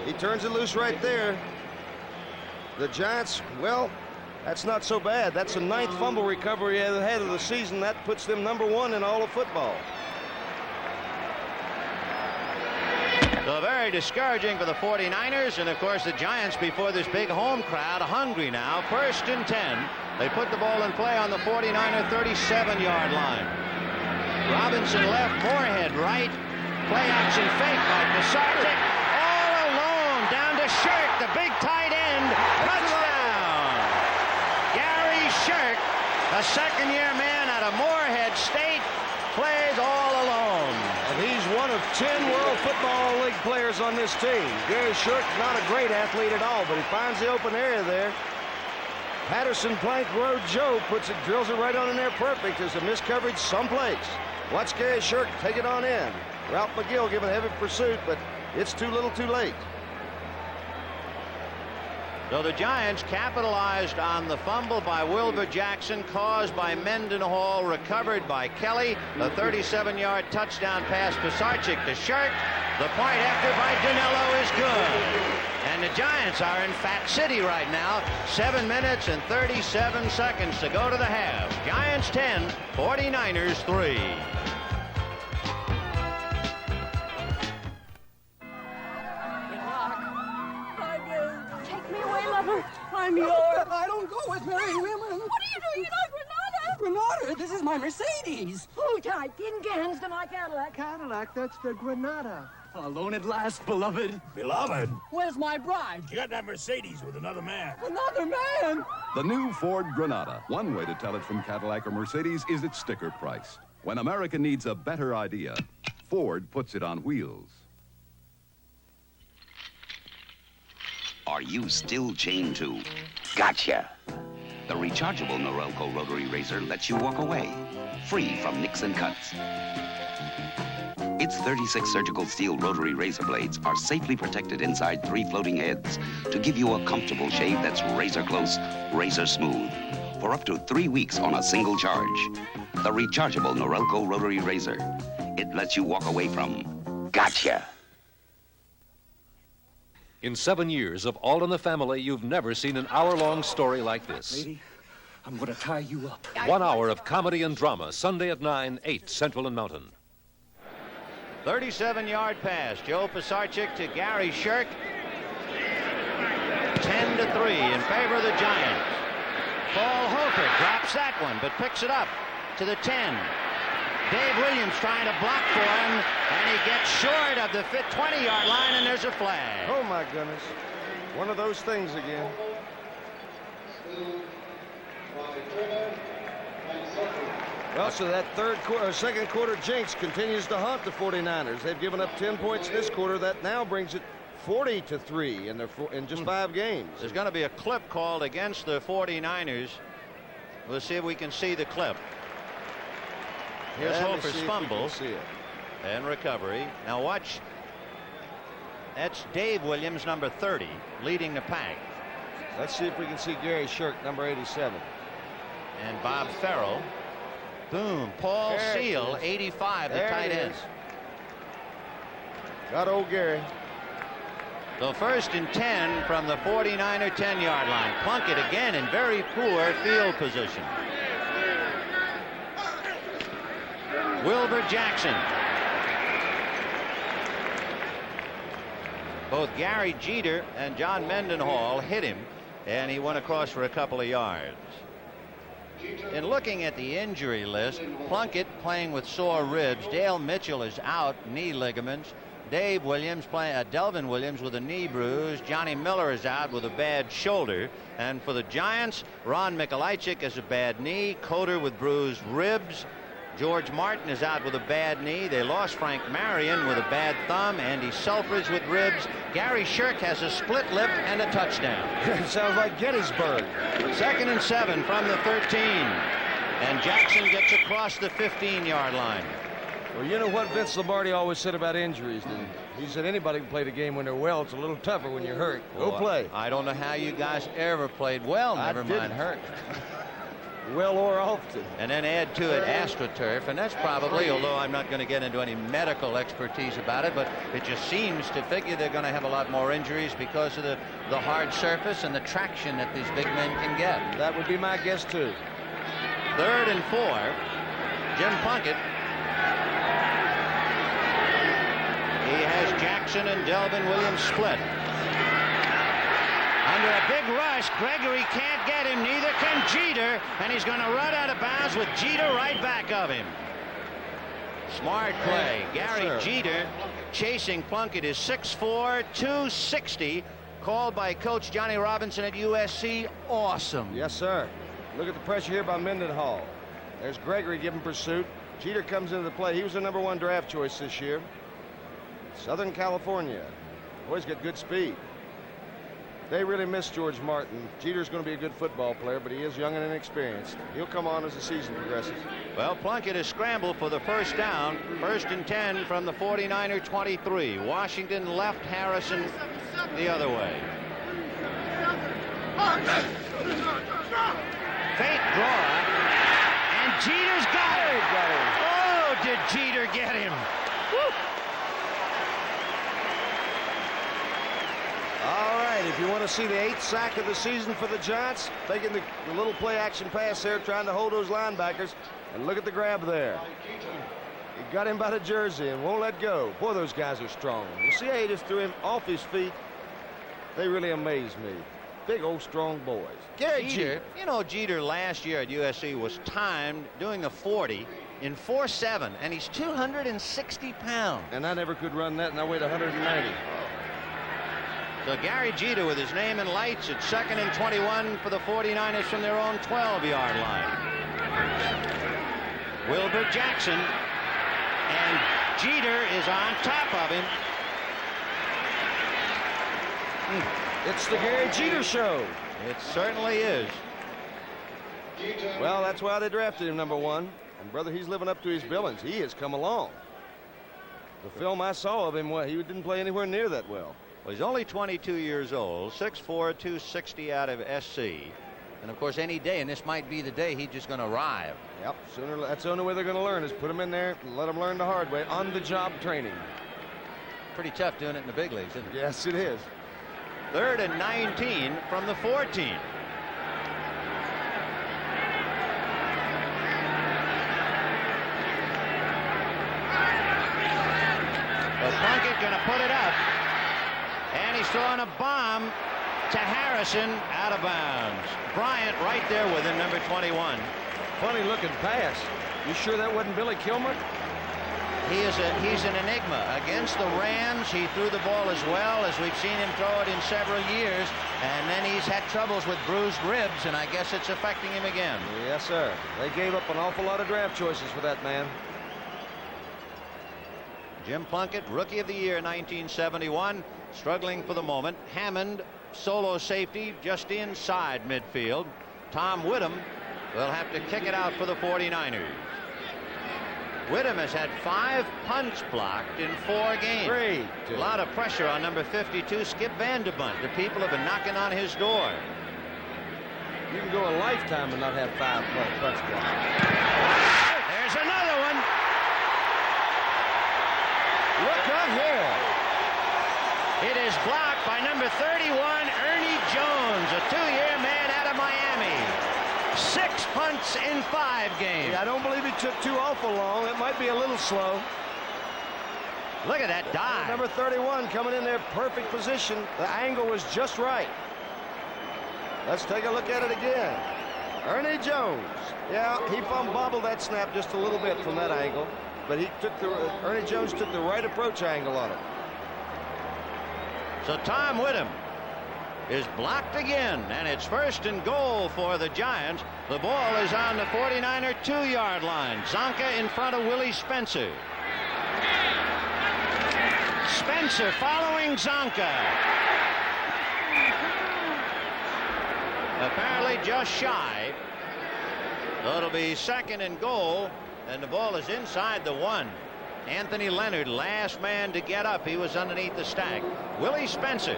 He turns it loose right there. The Giants, well, that's not so bad. That's the 9th fumble recovery ahead of the season. That puts them number 1 in all of football. So very discouraging for the 49ers, and of course the Giants, before this big home crowd, hungry now. 1st and 10. They put the ball in play on the 49er 37-yard line. Robinson left, Moorhead right. Play action fake by Pisarcik. All alone down to Shirk, the big tight end. Touchdown! Gary Shirk, a second-year man out of Moorhead State, plays all alone. And he's one of 10 World Football League players on this team. Gary Shirk's not a great athlete at all, but he finds the open area there. Patterson Plank Road Joe drills it right on in there perfect. There's a missed coverage someplace. Watch Gary Shirk take it on in. Ralph McGill giving heavy pursuit, but it's too little too late. So the Giants capitalized on the fumble by Wilbur Jackson, caused by Mendenhall, recovered by Kelly. A 37-yard touchdown pass to Pisarcik to Shirk. The point after by Danilo is good. And the Giants are in Fat City right now. 7 minutes and 37 seconds to go to the half. Giants 10, 49ers 3. I'm yours. I don't go with married women. What are you doing in our Granada? Granada? This is my Mercedes. Hold tight. Tin cans to my Cadillac. Cadillac, that's the Granada. Alone at last, beloved. Beloved? Where's my bride? You got that Mercedes with another man. Another man? The new Ford Granada. One way to tell it from Cadillac or Mercedes is its sticker price. When America needs a better idea, Ford puts it on wheels. Are you still chained to? Gotcha! The rechargeable Norelco rotary razor lets you walk away, free from nicks and cuts. Its 36 surgical steel rotary razor blades are safely protected inside 3 floating heads to give you a comfortable shave that's razor close, razor smooth, for up to 3 weeks on a single charge. The rechargeable Norelco rotary razor. It lets you walk away from gotcha. In 7 years of All in the Family, you've never seen an hour-long story like this. Lady, I'm gonna tie you up. 1 hour of comedy and drama, Sunday at 9, 8 Central and Mountain. 37-yard pass. Joe Pisarcik to Gary Shirk. 10-3 in favor of the Giants. Paul Hofer drops that one, but picks it up to the 10. Dave Williams trying to block for him, and he gets short of the 20-yard line, and there's a flag. Oh, my goodness. One of those things again. Well, so that second quarter jinx continues to haunt the 49ers. They've given up 10 points this quarter. That now brings it 40-3 in just 5 games. There's going to be a clip called against the 49ers. We'll see if we can see the clip. Here's Hofer's fumble and recovery. Now watch That's Dave Williams, number 30, leading the pack. Let's see if we can see Gary Shirk, number 87. And Bob Farrell. Boom. Paul Seal, 85, the tight end. Got old Gary. So 1st and 10 from the 49er 10-yard line. Plunkett again in very poor field position. Wilbur Jackson. Both Gary Jeter and John Mendenhall hit him, and he went across for a couple of yards. In looking at the injury list, Plunkett playing with sore ribs. Dale Mitchell is out, knee ligaments. Dave Williams playing, Delvin Williams with a knee bruise. Johnny Miller is out with a bad shoulder. And for the Giants, Ron Mikolajczyk has a bad knee. Coder with bruised ribs. George Martin is out with a bad knee. They lost Frank Marion with a bad thumb. Andy Selfridge with ribs. Gary Shirk has a split lip and a touchdown. Sounds like Gettysburg. 2nd and 7 from the 13. And Jackson gets across the 15-yard line. Well, you know what Vince Lombardi always said about injuries? He said anybody can play the game when they're well. It's a little tougher when you're hurt. Go play. I don't know how you guys ever played well, never mind hurt. Well or often. And then add to it AstroTurf, and that's probably, although I'm not going to get into any medical expertise about it, but it just seems to figure they're going to have a lot more injuries because of the hard surface and the traction that these big men can get. That would be my guess, too. 3rd and 4. Jim Plunkett. He has Jackson and Delvin Williams split. Under a big rush, Gregory can't get him, neither can Jeter, and he's going to run out of bounds with Jeter right back of him. Smart play. Gary Jeter chasing Plunkett is 6'4", 260, called by Coach Johnny Robinson at USC. Awesome. Yes, sir. Look at the pressure here by Mendenhall. There's Gregory giving pursuit. Jeter comes into the play. He was the #1 draft choice this year. Southern California. Boys got good speed. They really miss George Martin. Jeter's going to be a good football player, but he is young and inexperienced. He'll come on as the season progresses. Well, Plunkett has scrambled for the first down. 1st and 10 from the 49er 23. Washington left, Harrison the other way. Fake draw, and Jeter's got it. Oh, did Jeter get him? Woo. All right, if you want to see the 8th sack of the season for the Giants, taking the little play action pass there, trying to hold those linebackers, and look at the grab there. He got him by the jersey and won't let go. Boy, those guys are strong. You see how he just threw him off his feet? They really amaze me. Big old strong boys. Gary Jeter, you know, Jeter last year at USC was timed doing a 40 in 4.7, and he's 260 pounds. And I never could run that, and I weighed 190. So Gary Jeter with his name in lights at 2nd and 21 for the 49ers from their own 12-yard line. Wilbur Jackson, and Jeter is on top of him. It's the Gary Jeter show. It certainly is. Well, that's why they drafted him #1. And brother, he's living up to his billings. He has come along. The film I saw of him, well, he didn't play anywhere near that well. Well, he's only 22 years old, 6'4", 260 out of SC. And, of course, any day, and this might be the day he's just going to arrive. Yep, that's the only way they're going to learn is put him in there and let him learn the hard way, on-the-job training. Pretty tough doing it in the big leagues, isn't it? Yes, it is. 3rd and 19 from the 14. Well, Plunkett going to put it up. And he's throwing a bomb to Harrison, out of bounds. Bryant right there with him, number 21. Funny looking pass. You sure that wasn't Billy Kilmer? He's an enigma. Against the Rams, he threw the ball as well as we've seen him throw it in several years. And then he's had troubles with bruised ribs, and I guess it's affecting him again. Yes, sir. They gave up an awful lot of draft choices for that man. Jim Plunkett, Rookie of the Year, 1971. Struggling for the moment. Hammond, solo safety, just inside midfield. Tom Whittam will have to kick it out for the 49ers. Whittem has had 5 punts blocked in 4 games. Great. A lot of pressure on number 52, Skip Vanderbunt. The people have been knocking on his door. You can go a lifetime and not have 5 punts blocked. There's another one. Look ahead. It is blocked by number 31, Ernie Jones, a 2-year man out of Miami. 6 punts in 5 games. Yeah, I don't believe he took too awful long. It might be a little slow. Look at that dive. Number 31 coming in there, perfect position. The angle was just right. Let's take a look at it again. Ernie Jones. Yeah, he bobbled that snap just a little bit from that angle, but Ernie Jones took the right approach angle on it. So Tom Whittem is blocked again, and it's 1st and goal for the Giants. The ball is on the 49er 2-yard line. Zonka in front of Willie Spencer. Spencer following Zonka. Apparently just shy. So it'll be 2nd and goal, and the ball is inside the 1. Anthony Leonard, last man to get up. He was underneath the stack. Willie Spencer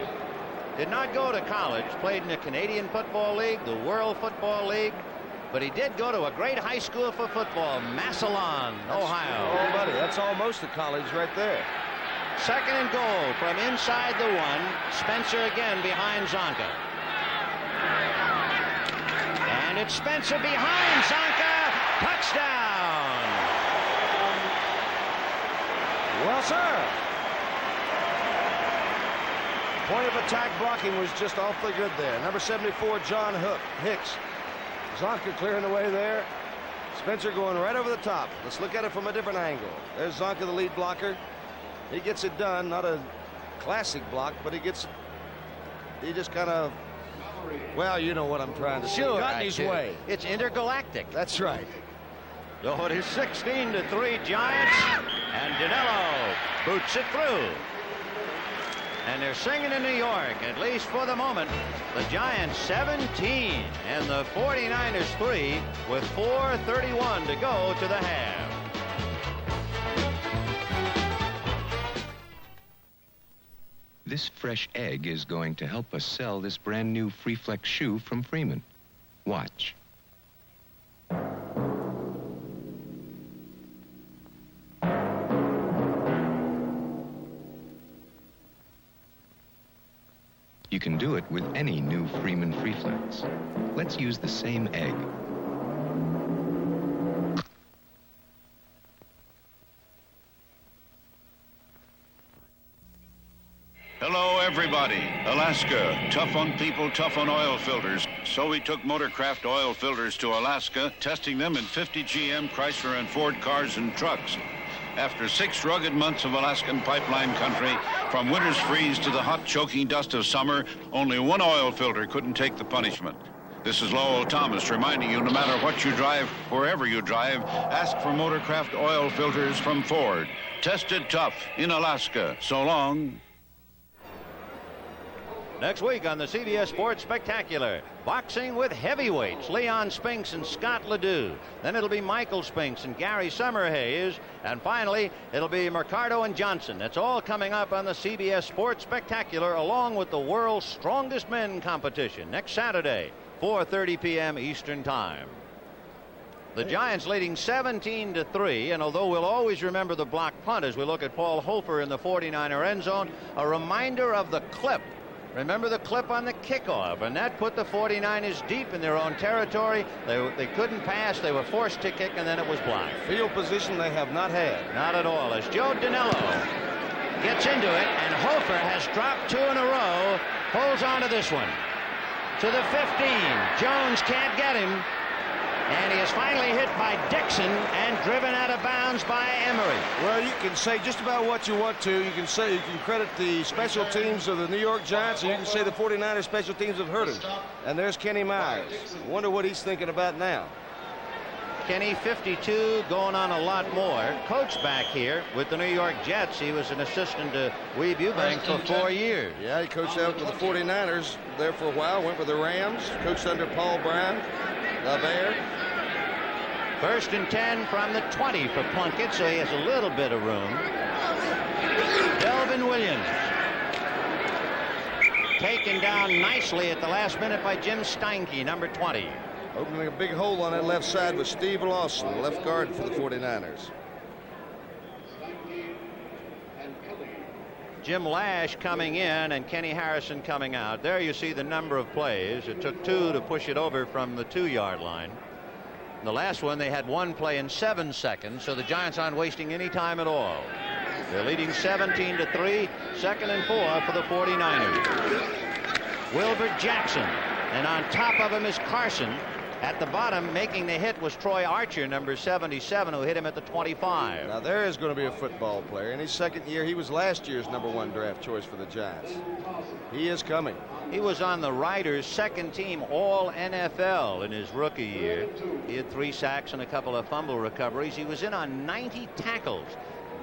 did not go to college, played in the Canadian Football League, the World Football League, but he did go to a great high school for football, Massillon, Ohio. Oh, buddy, that's almost a college right there. 2nd and goal from inside the 1. Spencer again behind Zonka. And it's Spencer behind Zonka. Touchdown. Well, sir. Point of attack blocking was just awfully good there. Number 74, John Hicks. Zonka clearing the way there. Spencer going right over the top. Let's look at it from a different angle. There's Zonka, the lead blocker. He gets it done. Not a classic block, but he just kind of, well, you know what I'm trying to say. Sure, Got in his way. It's intergalactic. That's right. So it is 16-3 Giants, and Dinello boots it through. And they're singing in New York, at least for the moment. The Giants 17 and the 49ers 3 with 4:31 to go to the half. This fresh egg is going to help us sell this brand new Freeflex shoe from Freeman. Watch. You can do it with any new Freeman Freeflex. Let's use the same egg. Hello, everybody. Alaska, tough on people, tough on oil filters. So we took Motorcraft oil filters to Alaska, testing them in 50 GM, Chrysler, and Ford cars and trucks. After 6 rugged months of Alaskan pipeline country, from winter's freeze to the hot, choking dust of summer, only one oil filter couldn't take the punishment. This is Lowell Thomas reminding you, no matter what you drive, wherever you drive, ask for Motorcraft oil filters from Ford. Tested tough in Alaska. So long. Next week on the CBS Sports Spectacular, boxing with heavyweights, Leon Spinks and Scott Ledoux. Then it'll be Michael Spinks and Gary Summerhays. And finally, it'll be Mercado and Johnson. That's all coming up on the CBS Sports Spectacular, along with the world's strongest men competition next Saturday, 4:30 p.m. Eastern Time. The Giants leading 17-3, and although we'll always remember the block punt as we look at Paul Hofer in the 49er end zone, a reminder of the clip. Remember the clip on the kickoff, and that put the 49ers deep in their own territory. They couldn't pass. They were forced to kick, and then it was blocked. Field position they have not had. Not at all. As Joe Dinello gets into it, and Hofer has dropped 2 in a row, holds on to this one. To the 15. Jones can't get him. And he is finally hit by Dixon and driven out of bounds by Emery. Well, you can say just about what you want to. You can credit the special teams of the New York Giants, and you can say the 49ers special teams have hurt him. And there's Kenny Myers. Wonder what he's thinking about now. Kenny, 52, going on a lot more. Coach back here with the New York Jets. He was an assistant to Weeb Eubank for 4 years. Yeah, he coached out with the 49ers there for a while. Went with the Rams. Coached under Paul Brown, the Bear. First and 10 from the 20 for Plunkett, so he has a little bit of room. Delvin Williams. Taken down nicely at the last minute by Jim Steinke, number 20. Opening a big hole on that left side was Steve Lawson, left guard for the 49ers. Jim Lash coming in and Kenny Harrison coming out. There you see the number of plays. It took 2 to push it over from the 2-yard line. The last one, they had 1 play in 7 seconds, so the Giants aren't wasting any time at all. They're leading 17-3, 2nd and 4 for the 49ers. Wilbur Jackson, and on top of him is Carson. At the bottom, making the hit was Troy Archer, number 77, who hit him at the 25. Now there is going to be a football player. In his second year, he was last year's #1 draft choice for the Giants. He is coming. He was on the Riders' second team All NFL in his rookie year. He had 3 sacks and a couple of fumble recoveries. He was in on 90 tackles.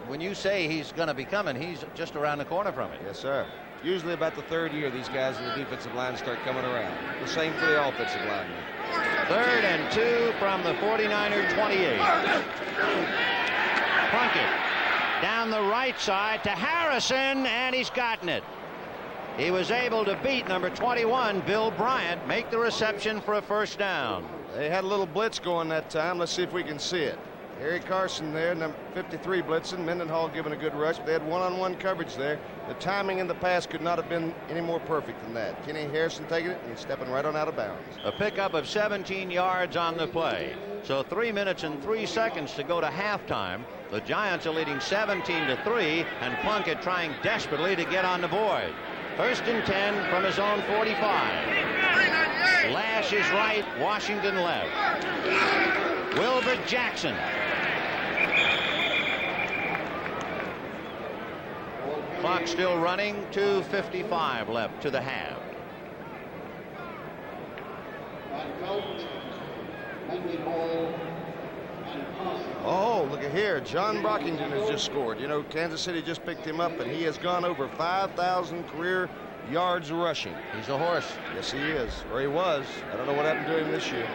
When you say he's going to be coming, he's just around the corner from it. Yes, sir. Usually about the 3rd year, these guys in the defensive line start coming around. The same for the offensive linemen. 3rd and 2 from the 49er 28. Plunkett down the right side to Harrison, and he's gotten it. He was able to beat number 21, Bill Bryant, make the reception for a first down. They had a little blitz going that time. Let's see if we can see it. Harry Carson there, number 53 blitzing. Mendenhall giving a good rush, but they had one-on-one coverage there. The timing in the pass could not have been any more perfect than that. Kenny Harrison taking it and stepping right on out of bounds. A pickup of 17 yards on the play. So 3 minutes and 3 seconds to go to halftime. The Giants are leading 17-3, and Plunkett trying desperately to get on the board. First and 10 from his own 45. Lash is right, Washington left. Wilbur Jackson. Clock still running, 2:55 left to the half. Oh, look at here. John Brockington has just scored. You know, Kansas City just picked him up, and he has gone over 5,000 career yards rushing. He's a horse. Yes, he is. Or he was. I don't know what happened to him this year.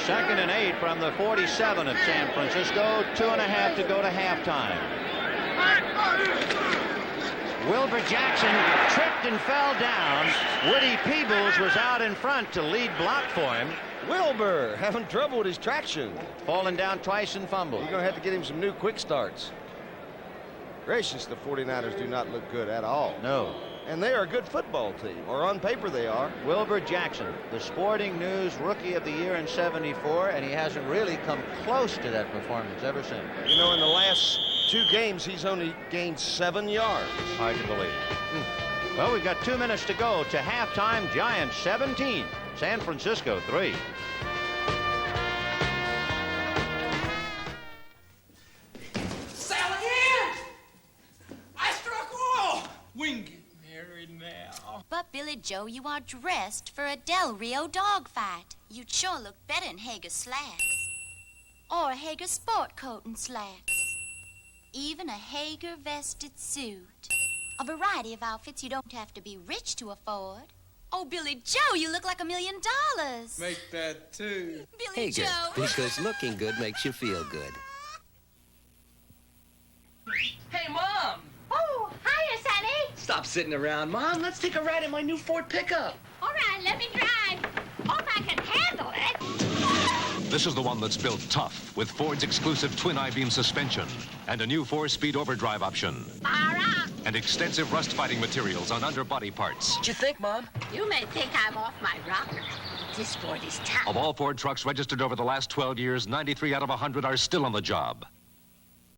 2nd and 8 from the 47 of San Francisco. 2.5 to go to halftime. Wilbur Jackson tripped and fell down. Woody Peebles was out in front to lead block for him. Wilbur having trouble with his traction. Falling down twice and fumbled. You're going to have to get him some new quick starts. Gracious, the 49ers do not look good at all. No. And they are a good football team, or on paper they are. Wilbur Jackson, the Sporting News Rookie of the Year in '74, and he hasn't really come close to that performance ever since. You know, in the last 2 games, he's only gained 7 yards. Hard to believe. Well, we've got 2 minutes to go to halftime. Giants 17, San Francisco 3. But, Billy Joe, you are dressed for a Del Rio dog fight. You'd sure look better in Hager slacks. Or a Hager sport coat and slacks. Even a Hager vested suit. A variety of outfits you don't have to be rich to afford. Oh, Billy Joe, you look like $1 million. Make that 2. Billy Hager, Joe. because looking good makes you feel good. Hey, Mom! Oh, hiya, Sonny. Stop sitting around, Mom. Let's take a ride in my new Ford pickup. All right, let me drive. Oh, I can handle it. This is the one that's built tough with Ford's exclusive twin I-beam suspension and a new 4-speed overdrive option. Fire up. And extensive rust-fighting materials on underbody parts. What'd you think, Mom? You may think I'm off my rocker. This Ford is tough. Of all Ford trucks registered over the last 12 years, 93 out of 100 are still on the job.